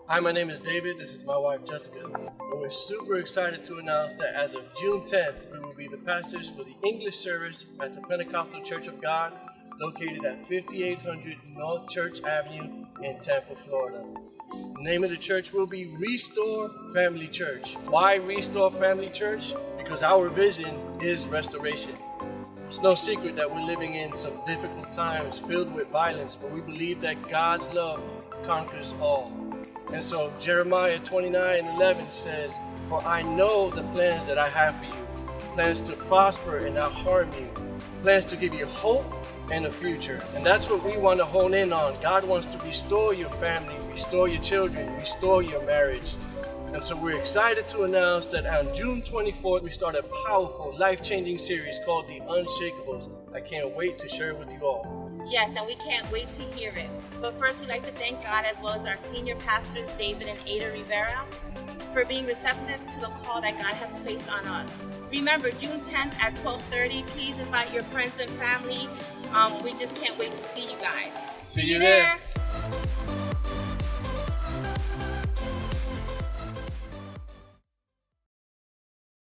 Hi, my name is David. This is my wife, Jessica. And we're super excited to announce that as of June 10th, we will be the pastors for the English service at the Pentecostal Church of God, located at 5800 North Church Avenue in Tampa, Florida. The name of the church will be Restore Family Church. Why Restore Family Church? Because our vision is restoration. It's no secret that we're living in some difficult times filled with violence, but we believe that God's love conquers all. And so Jeremiah 29:11 says, "For I know the plans that I have for you, plans to prosper and not harm you, plans to give you hope and a future." And that's what we want to hone in on. God wants to restore your family, restore your children, restore your marriage. And so we're excited to announce that on June 24th, we start a powerful, life-changing series called The Unshakables. I can't wait to share it with you all. Yes, and we can't wait to hear it. But first, we'd like to thank God as well as our senior pastors, David and Ada Rivera, for being receptive to the call that God has placed on us. Remember, June 10th at 12:30, please invite your friends and family. We just can't wait to see you guys. See you there.